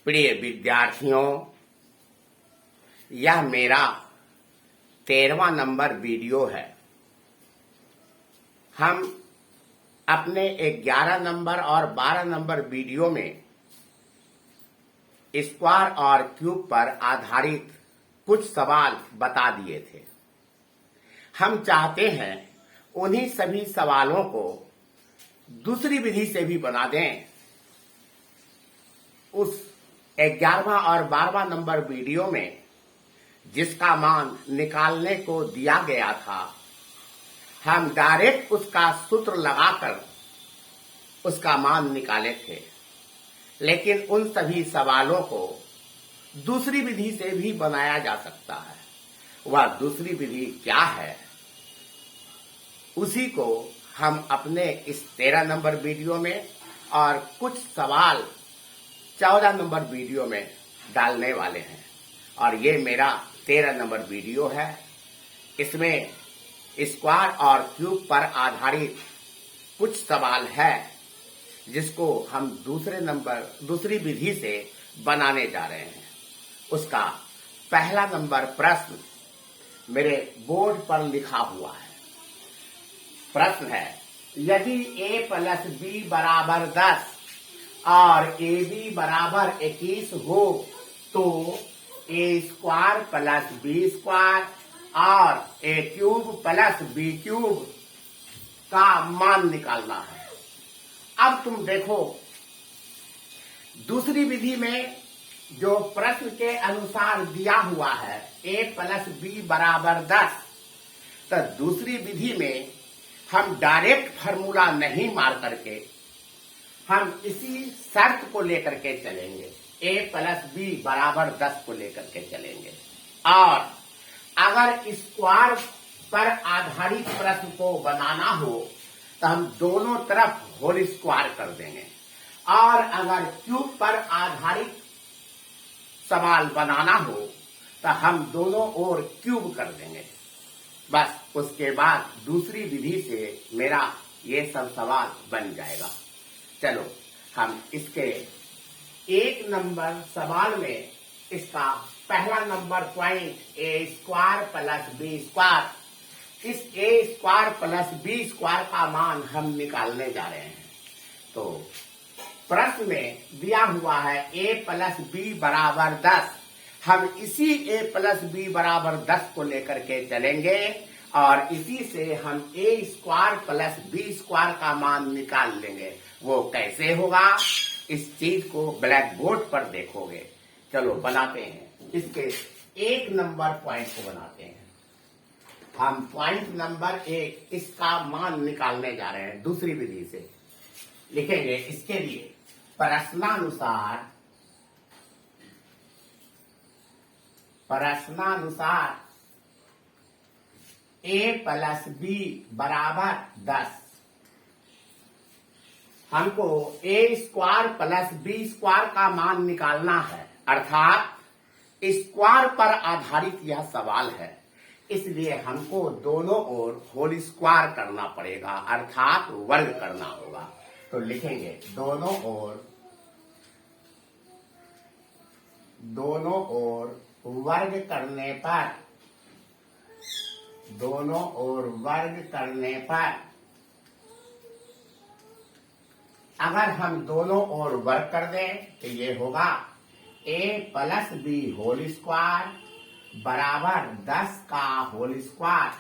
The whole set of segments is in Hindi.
प्रिय विद्यार्थियों, यह मेरा 13वां नंबर वीडियो है। हम अपने 11 नंबर और 12 नंबर वीडियो में स्क्वायर और क्यूब पर आधारित कुछ सवाल बता दिए थे। हम चाहते हैं उन्हीं सभी सवालों को दूसरी विधि से भी बना दें। उस 11वां और 12वां नंबर वीडियो में जिसका मान निकालने को दिया गया था, हम डायरेक्ट उसका सूत्र लगाकर उसका मान निकाले थे। लेकिन उन सभी सवालों को दूसरी विधि से भी बनाया जा सकता है। वह दूसरी विधि क्या है, उसी को हम अपने इस 13 नंबर वीडियो में और कुछ सवाल 14 नंबर वीडियो में डालने वाले हैं। और ये मेरा 13 नंबर वीडियो है। इसमें स्क्वायर और क्यूब पर आधारित कुछ सवाल है जिसको हम दूसरी विधि से बनाने जा रहे हैं। उसका पहला नंबर प्रश्न मेरे बोर्ड पर लिखा हुआ है। प्रश्न है, यदि a प्लस b बराबर 10 और ab बराबर 21 हो तो a square plus b square और a cube plus b cube का मान निकालना है। अब तुम देखो, दूसरी विधि में जो प्रश्न के अनुसार दिया हुआ है a प्लस b बराबर 10, तो दूसरी विधि में हम डायरेक्ट फार्मूला नहीं मार करके हम इसी शर्त को लेकर के चलेंगे। a प्लस b बराबर 10 को लेकर के चलेंगे। और अगर स्क्वायर पर आधारित प्रश्न को बनाना हो तो हम दोनों तरफ होल स्क्वायर कर देंगे। और अगर क्यूब पर आधारित सवाल बनाना हो तो हम दोनों ओर क्यूब कर देंगे। बस उसके बाद दूसरी विधि से मेरा ये सब सवाल बन जाएगा। चलो हम इसके एक नंबर सवाल में इसका पहला number point a square plus b square, इस a square plus b square का मान हम निकालने जा रहे हैं। तो प्रश्न में दिया हुआ है a प्लस b बराबर 10। हम इसी a प्लस b बराबर 10 को लेकर के चलेंगे और इसी से हम a square plus b square का मान निकाल लेंगे। वो कैसे होगा, इस चीज को ब्लैक बोर्ड पर देखोगे। चलो बनाते हैं, इसके एक नंबर पॉइंट को बनाते हैं। हम पॉइंट नंबर 1 इसका मान निकालने जा रहे हैं दूसरी विधि से। लिखेंगे इसके लिए प्रश्नानुसार a प्लस b बराबर 10। हमको a square plus b square का मान निकालना है, अर्थात स्क्वायर पर आधारित यह सवाल है। इसलिए हमको दोनों ओर होल स्क्वायर करना पड़ेगा, अर्थात वर्ग करना होगा। तो लिखेंगे दोनों ओर वर्ग करने पर अगर हम दोनों ओर वर्ग कर दें तो ये होगा a plus b whole square बराबर 10 का होल स्क्वायर।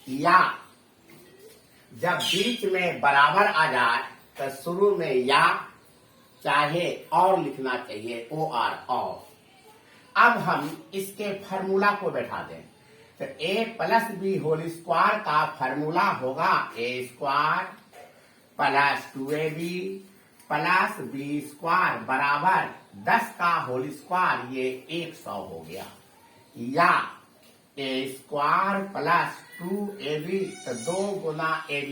या जब बीच में बराबर आ जाए तो शुरू में या चाहे और लिखना चाहिए, और। अब हम इसके फार्मूला को बैठा दें तो a plus b whole square का फार्मूला होगा a square plus 2ab plus b square बराबर 10 का होल स्क्वायर, ये 100 हो गया। या a स्क्वायर प्लस 2ab, तो 2 गुना ab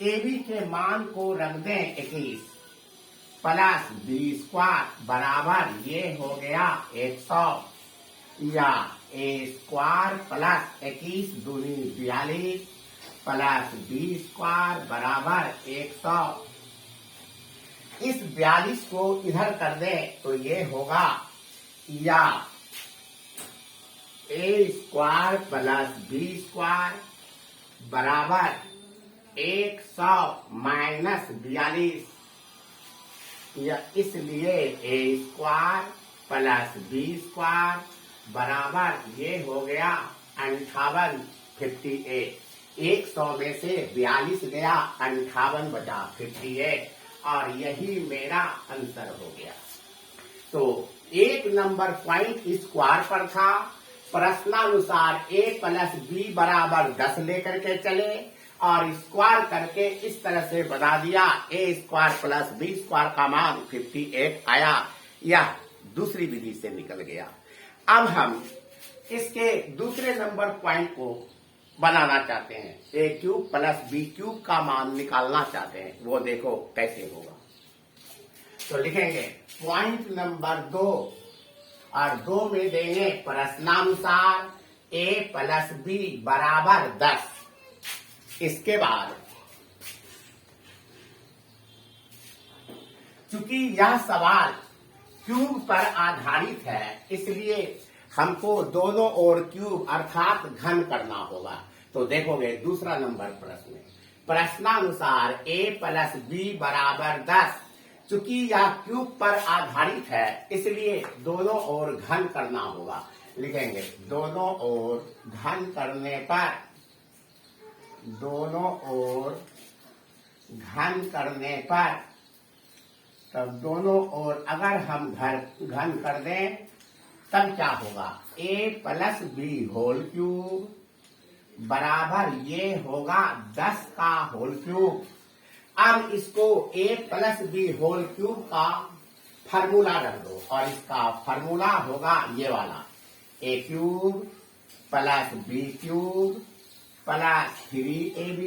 के मान को रख दें 21 प्लस b स्क्वायर बराबर ये हो गया 100। या a स्क्वायर प्लस 21 दूनी 42 प्लस b स्क्वायर बराबर 100। इस 42 को इधर कर दें तो ये होगा या ए स्क्वायर प्लस बी स्क्वायर बराबर 100 माइनस 42, या इसलिए ए स्क्वायर प्लस बी स्क्वायर बराबर ये हो गया 58, 58। 100 में से 42 गया, 58 बचा 58, और यही मेरा आंसर हो गया। तो एक नंबर पॉइंट स्क्वायर पर था, प्रश्नानुसार ए प्लस बी बराबर 10 लेकर के चले और स्क्वायर करके इस तरह से बता दिया, ए स्क्वायर प्लस बी स्क्वायर का मान 58 आया। यह दूसरी विधि से निकल गया। अब हम इसके दूसरे नंबर पॉइंट को बनाना चाहते हैं, ए क्यूब प्लस बी क्यूब का मान निकालना चाहते हैं, वो देखो कैसे होगा। तो लिखेंगे पॉइंट नंबर 2 और 2 में देंगे प्रश्नानुसार ए प्लस बी बराबर 10। इसके बाद चूंकि यह सवाल क्यूब पर आधारित है, इसलिए हमको दोनों ओर क्यूब अर्थात घन करना होगा। तो देखोगे दूसरा नंबर प्रश्न, प्रश्नानुसार ए प्लस बी बराबर 10, चूंकि यह क्यूब पर आधारित है, इसलिए दोनों ओर घन करना होगा। लिखेंगे दोनों ओर घन करने पर, दोनों ओर घन करने पर, तब दोनों ओर अगर हम घन कर दें तब क्या होगा, A plus B whole cube बराबर ये होगा 10 का होल क्यूब। अब इसको A plus B whole cube का फार्मूला रख दो और इसका फार्मूला होगा ये वाला, A cube plus B cube plus 3ab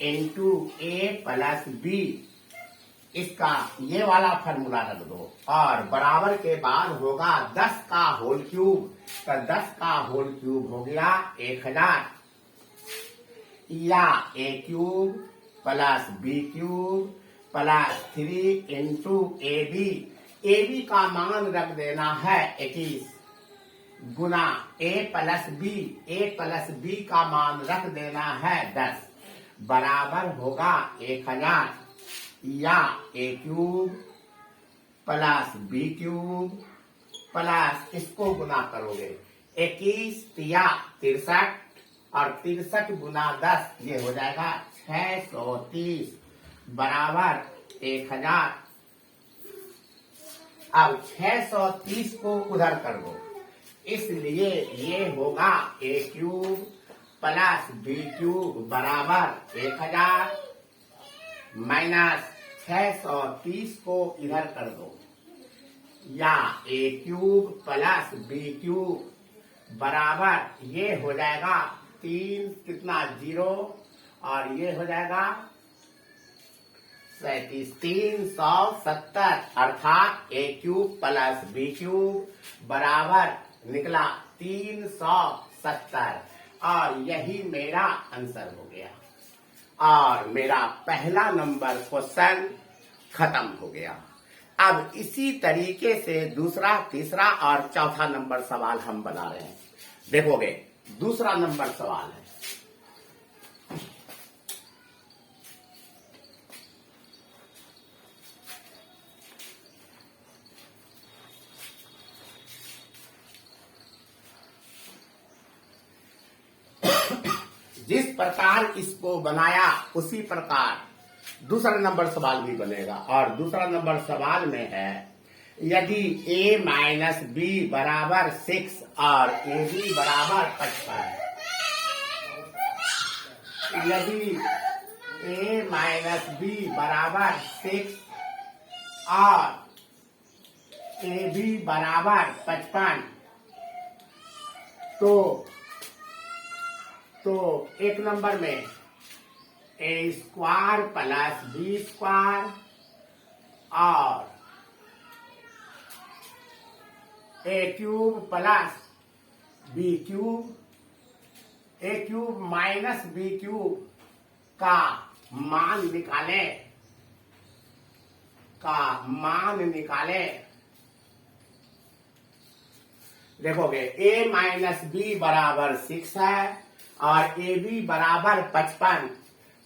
into A plus B, इसका ये वाला फार्मूला रख दो और बराबर के बाद होगा 10 का होल क्यूब। तो 10 का होल क्यूब हो गया 1000, या ए cube plus B cube plus 3 into A B का मान रख देना है 21 गुना ए प्लस बी का मान रख देना है 10, बराबर होगा 1000, या ए cube plus B cube plus, इसको गुना करोगे 21 या 63 और 63 गुना 10 ये हो जाएगा 630 बराबर 1000। अब 630 को उधर कर दो, इसलिए ये होगा ए क्यूब प्लस बी क्यूब बराबर 1000 माइनस 630 को इधर कर दो, या ए क्यूब प्लस बी क्यूब बराबर ये हो जाएगा 3 कितना 0 और ये हो जाएगा 370 अर्थात ए क्यूब प्लस बी क्यूब बराबर निकला 370, और यही मेरा आंसर हो गया और मेरा पहला नंबर क्वेश्चन खत्म हो गया। अब इसी तरीके से दूसरा, तीसरा और चौथा नंबर सवाल हम बना रहे हैं। देखोगे दूसरा नंबर सवाल है, जिस प्रकार इसको बनाया उसी प्रकार दूसरा नंबर सवाल भी बनेगा। और दूसरा नंबर सवाल में है, यदि a माइनस बी बराबर 6 और ए बी बराबर 55, यदि a माइनस बी बराबर 6 और ए बी बराबर 55, तो एक नंबर में ए स्क्वायर प्लस बी स्क्वायर और ए क्यूब प्लस बी क्यूब, ए क्यूब माइनस बी क्यूब का मान निकालें। का मान निकाले। देखोगे a माइनस बी बराबर 6 है और ए बी बराबर 55,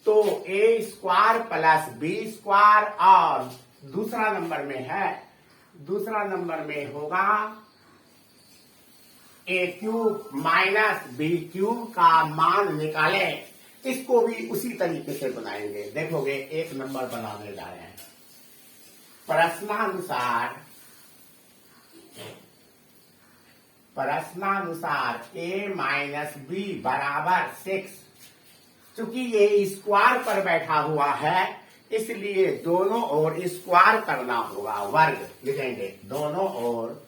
तो ए स्क्वायर प्लस बी स्क्वायर और दूसरा नंबर में होगा ए क्यूब माइनस बी क्यूब का मान निकाले। इसको भी उसी तरीके से बनाएंगे। देखोगे एक नंबर बनाने जा रहे हैं। प्रश्नानुसार a माइनस बी बराबर 6, चूंकि ये स्क्वायर पर बैठा हुआ है इसलिए दोनों ओर स्क्वायर करना होगा, वर्ग लिखेंगे। दोनों ओर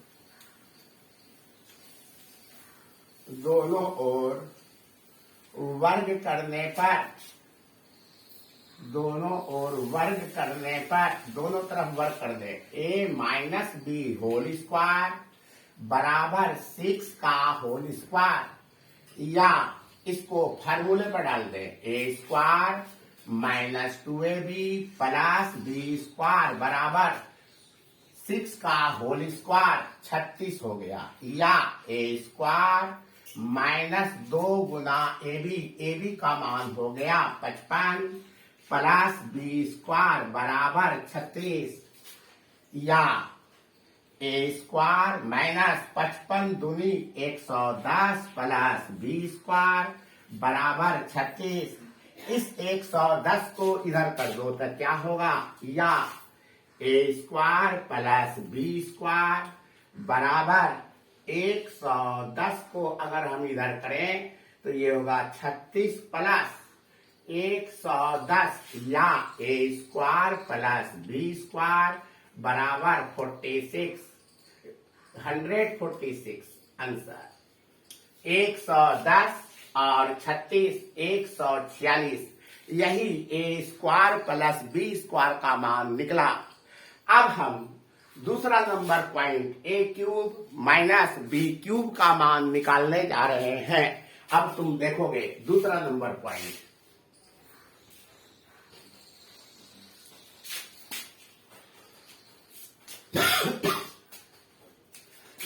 वर्ग करने पर दोनों तरफ वर्ग कर दे। a minus b whole square बराबर 6 का होल स्क्वायर, या इसको फार्मूले पर डाल दे। A square minus 2ab plus B square बराबर 6 का होल स्क्वायर 36 हो गया, या ए स्क्वायर माइनस 2 गुना ए बी का मान हो गया 55 प्लस बी स्क्वायर बराबर 36, या ए स्क्वायर माइनस 55 दूनी 110 प्लस बी स्क्वायर बराबर 36। इस 110 को इधर कर दो तो क्या होगा, या ए स्क्वायर प्लस बी स्क्वायर बराबर 110 को अगर हम इधर करें तो ये होगा 36 प्लस 110, या ए स्क्वायर प्लस बी स्क्वायर बराबर 146 आंसर। 110 और 36 146, यही a square plus B square का मान निकला। अब हम दूसरा number point a cube minus b cube का मान निकालने जा रहे हैं। अब तुम देखोगे दूसरा नंबर पॉइंट।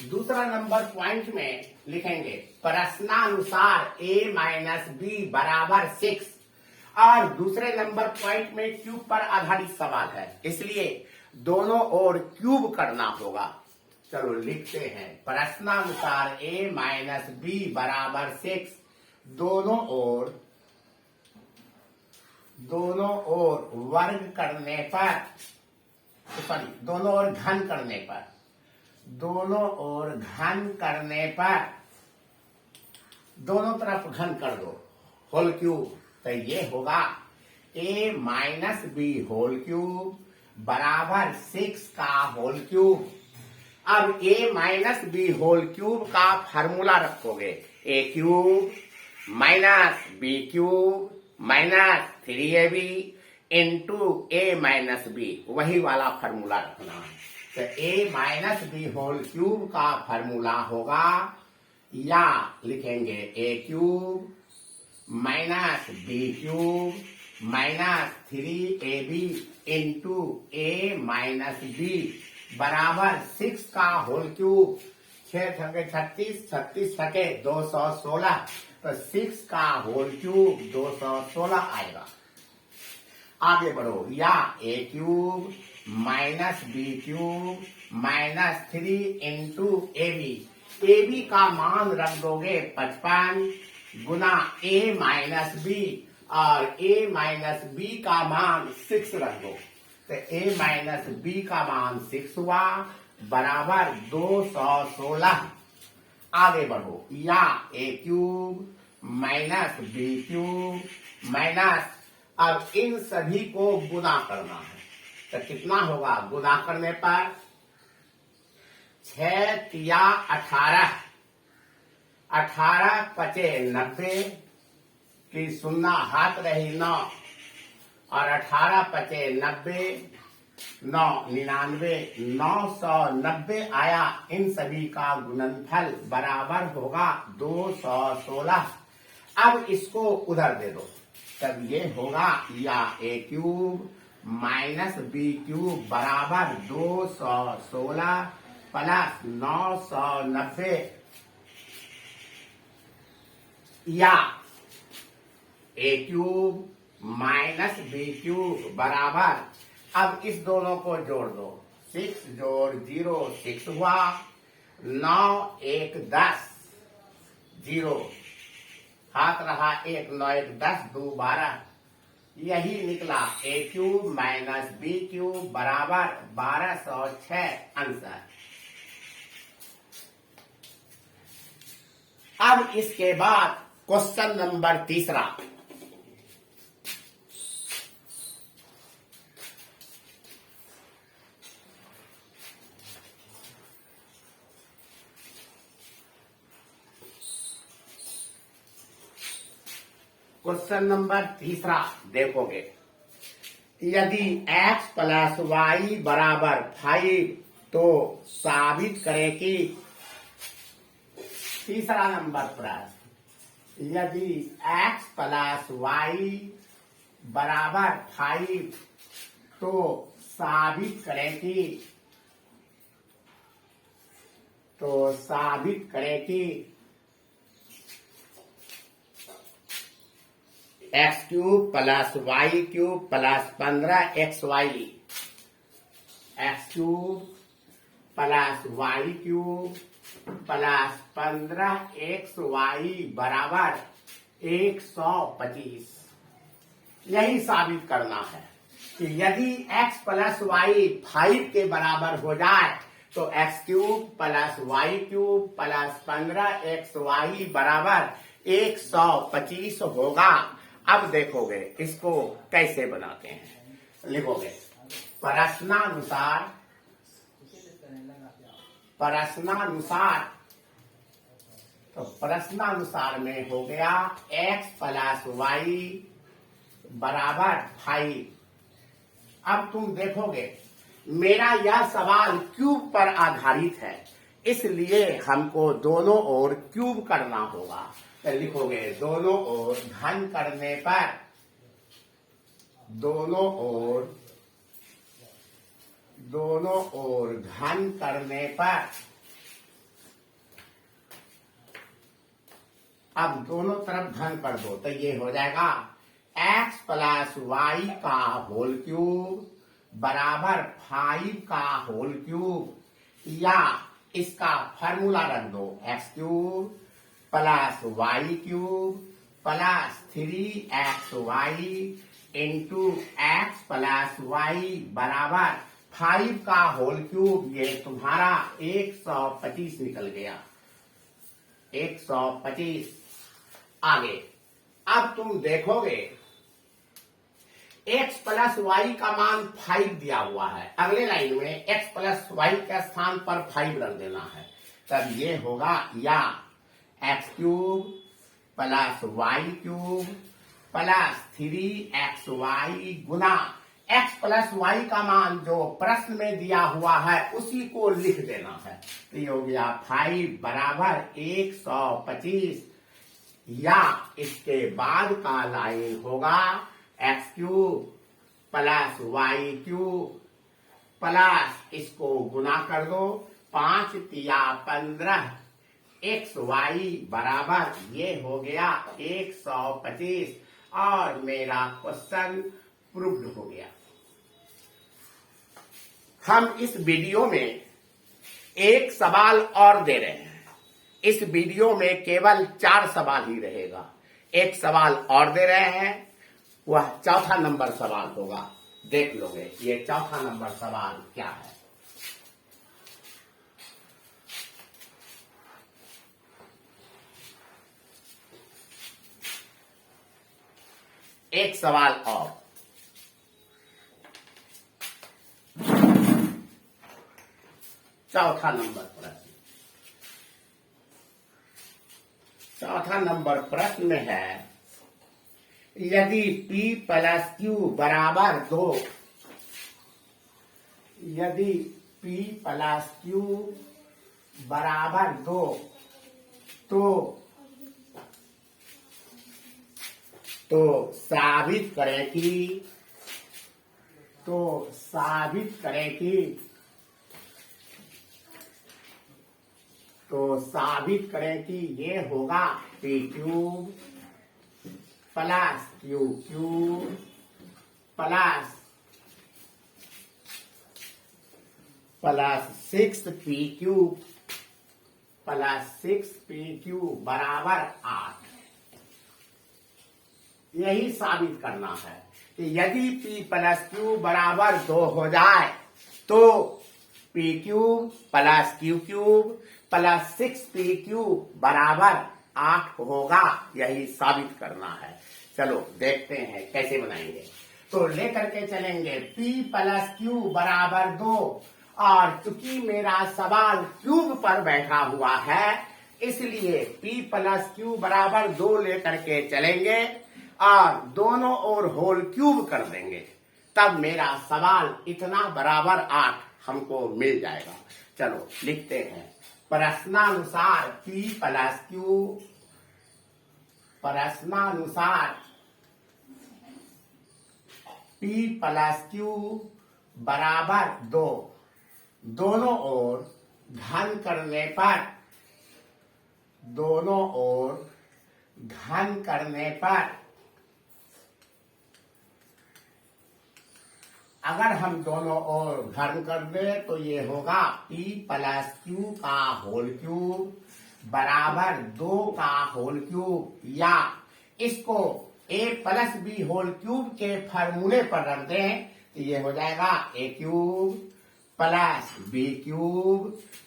दूसरा नंबर पॉइंट में लिखेंगे प्रश्नानुसार a माइनस बी बराबर 6, और दूसरे नंबर पॉइंट में क्यूब पर आधारित सवाल है इसलिए दोनों ओर क्यूब करना होगा। चलो लिखते हैं प्रश्नानुसार a माइनस बी बराबर 6, दोनों ओर वर्ग करने पर, दोनों ओर घन करने पर दोनों तरफ घन कर दो होल क्यूब, तो ये होगा a minus b whole cube बराबर 6 का होल क्यूब। अब a minus b whole cube का फार्मूला रखोगे, a cube minus b cube minus 3ab into a minus b, वही वाला फार्मूला रखना है। तो a minus b whole cube का फार्मूला होगा, या लिखेंगे a cube minus b cube minus 3ab into a minus b बराबर 6 का होल क्यूब। 6 छके 36, 36 छके 216, तो 6 का होल क्यूब 216 आएगा। आगे बढ़ो, या a cube minus b cube minus 3 into ab का मान रख दोगे 55 गुना a माइनस बी, और a माइनस बी का मान 6 रख दो, तो a माइनस बी का मान 6 हुआ बराबर 216। आगे बढ़ो, या a cube minus b cube minus, अब इन सभी को गुना करना है, तो कितना होगा गुना करने पर 6 तिया 18, 18 पचे 90 की 0 हाथ रही 9, और 18 पचे 90 9 99 990 आया। इन सभी का गुणनफल बराबर होगा 216। अब इसको उधर दे दो, तब ये होगा, या a cube minus b cube बराबर 216 प्लस 990 या ए क्यूब माइनस बी क्यूब बराबर, अब इस दोनों को जोड़ दो, 6 जोड़ 0 6 हुआ, 9 1 10 0 हाथ रहा 1 9 1 10 2 12, यही निकला ए क्यूब माइनस बी क्यूब बराबर 1206 आंसर। अब इसके बाद क्वेश्चन नंबर तीसरा, क्वेश्चन नंबर तीसरा देखोगे, यदि x प्लस वाई बराबर 5 तो साबित करें कि, तीसरा नंबर प्रश्न, यदि x प्लस वाई बराबर 5 तो साबित करें कि x cube plus y cube plus 15 x y, x cube plus y cube plus 15 x y बराबर 125। यही साबित करना है कि यदि x प्लस वाई 5 के बराबर हो जाए तो x cube plus y cube plus 15 x y बराबर 125 होगा। अब देखोगे इसको कैसे बनाते हैं, लिखोगे प्रश्नानुसार में हो गया x प्लस वाई बराबर 5। अब तुम देखोगे मेरा यह सवाल क्यूब पर आधारित है, इसलिए हमको दोनों ओर क्यूब करना होगा। तो लिखोगे दोनों ओर घन करने पर, दोनों ओर घन करने पर, अब दोनों तरफ घन कर दो तो ये हो जाएगा x प्लस वाई का होल क्यूब बराबर 5 का होल क्यूब, या इसका फार्मूला रख दो x cube plus y cube plus 3xy into x plus y बराबर 5 का होल क्यूब। ये तुम्हारा 125 निकल गया, 125। आगे अब तुम देखोगे x प्लस वाई का मान 5 दिया हुआ है, अगले लाइन में x प्लस वाई के स्थान पर 5 रख देना है, तब ये होगा या x cube plus y cube plus 3xy गुना x प्लस वाई का मान जो प्रश्न में दिया हुआ है उसी को लिख देना है। तो ये हो गया 5 बराबर 125, या इसके बाद का लाइन होगा x cube plus y cube plus, इसको गुना कर दो 5 तिया 15 एक्स वाई बराबर, ये हो गया 125 और मेरा क्वेश्चन प्रूव्ड हो गया। हम इस वीडियो में एक सवाल और दे रहे हैं, इस वीडियो में केवल 4 सवाल ही रहेगा। एक सवाल और दे रहे हैं, वह चौथा नंबर सवाल होगा, देख लोगे ये चौथा नंबर सवाल क्या है। एक सवाल और, चौथा नंबर प्रश्न, चौथा नंबर प्रश्न में है यदि P प्लस Q बराबर 2, यदि P प्लस Q बराबर 2 तो साबित करें कि तो साबित करें कि ये होगा P cube plus Q cube plus 6p³ बराबर 8। यही साबित करना है कि यदि p प्लस क्यू बराबर 2 हो जाए तो p³ plus q³ plus 6p³ बराबर 8 होगा। यही साबित करना है। चलो देखते हैं कैसे बनाएंगे। तो लेकर के चलेंगे p प्लस क्यू बराबर 2, और चूंकि मेरा सवाल क्यूब पर बैठा हुआ है इसलिए p प्लस क्यू बराबर 2 लेकर के चलेंगे और दोनों ओर होल क्यूब कर देंगे, तब मेरा सवाल इतना बराबर 8 हमको मिल जाएगा। चलो लिखते हैं। प्रश्नानुसार p प्लस क्यू बराबर 2, दोनों ओर घन करने पर अगर हम दोनों ओर घन कर दे तो ये होगा p प्लस क्यू का होल क्यूब बराबर 2 का होल क्यूब, या इसको a plus B whole cube के फार्मूले पर रख दें तो ये हो जाएगा a³ plus b³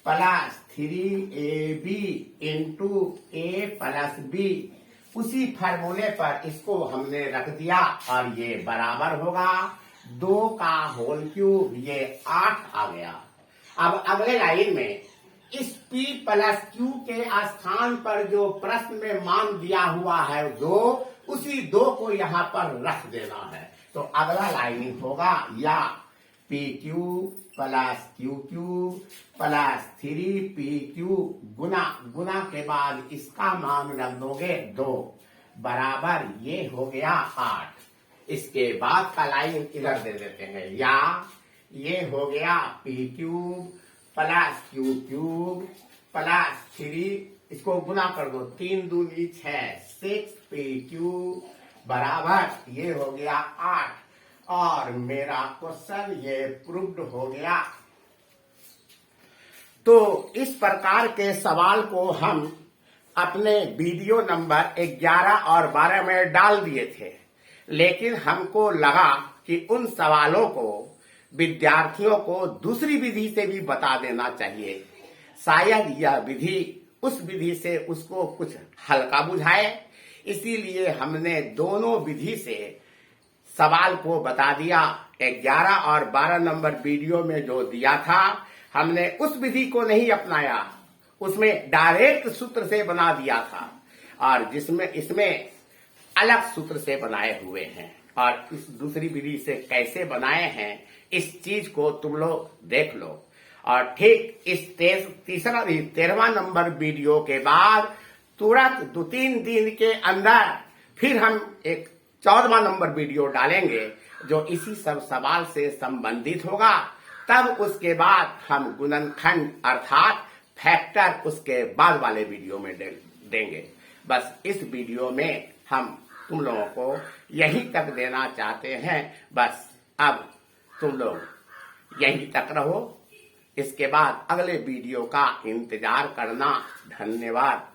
plus 3ab into a plus b। उसी फार्मूले पर इसको हमने रख दिया और ये बराबर होगा 2 का होल क्यूब, ये 8 आ गया। अब अगले लाइन में इस p प्लस क्यू के स्थान पर जो प्रश्न में मान दिया हुआ है 2, उसी 2 को यहाँ पर रख देना है। तो अगला लाइन होगा या pq plus qq plus 3pq गुना के बाद इसका मान रख दोगे 2 बराबर ये हो गया 8। इसके बाद का लाइन इधर दे देते हैं, या ये हो गया p³ प्लस q³ प्लस 3, इसको गुना कर दो, 3 दूनी 6, 6pq बराबर ये हो गया 8। और मेरा क्वेश्चन ये प्रूव्ड हो गया। तो इस प्रकार के सवाल को हम अपने वीडियो नंबर 11 और 12 में डाल दिए थे, लेकिन हमको लगा कि उन सवालों को विद्यार्थियों को दूसरी विधि से भी बता देना चाहिए। शायद यह विधि उस विधि से उसको कुछ हल्का बुझाए, इसीलिए हमने दोनों विधि से सवाल को बता दिया। 11 और 12 नंबर वीडियो में जो दिया था हमने उस विधि को नहीं अपनाया, उसमें डायरेक्ट सूत्र से बना दिया था, और इसमें अलग सूत्र से बनाए हुए हैं। और इस दूसरी विधि से कैसे बनाए हैं इस चीज को तुम लोग देख लो। और ठीक इस 13वां नंबर वीडियो के बाद तुरंत 2-3 दिन के अंदर फिर हम एक 14वां नंबर वीडियो डालेंगे जो इसी सब सवाल से संबंधित होगा। तब उसके बाद हम गुणनखंड अर्थात फैक्टर उसके बाद वाले वीडियो में देंगे। बस इस वीडियो में हम तुम लोगों को यही तक देना चाहते हैं। बस अब तुम लोग यहीं तक रहो, इसके बाद अगले वीडियो का इंतजार करना। धन्यवाद।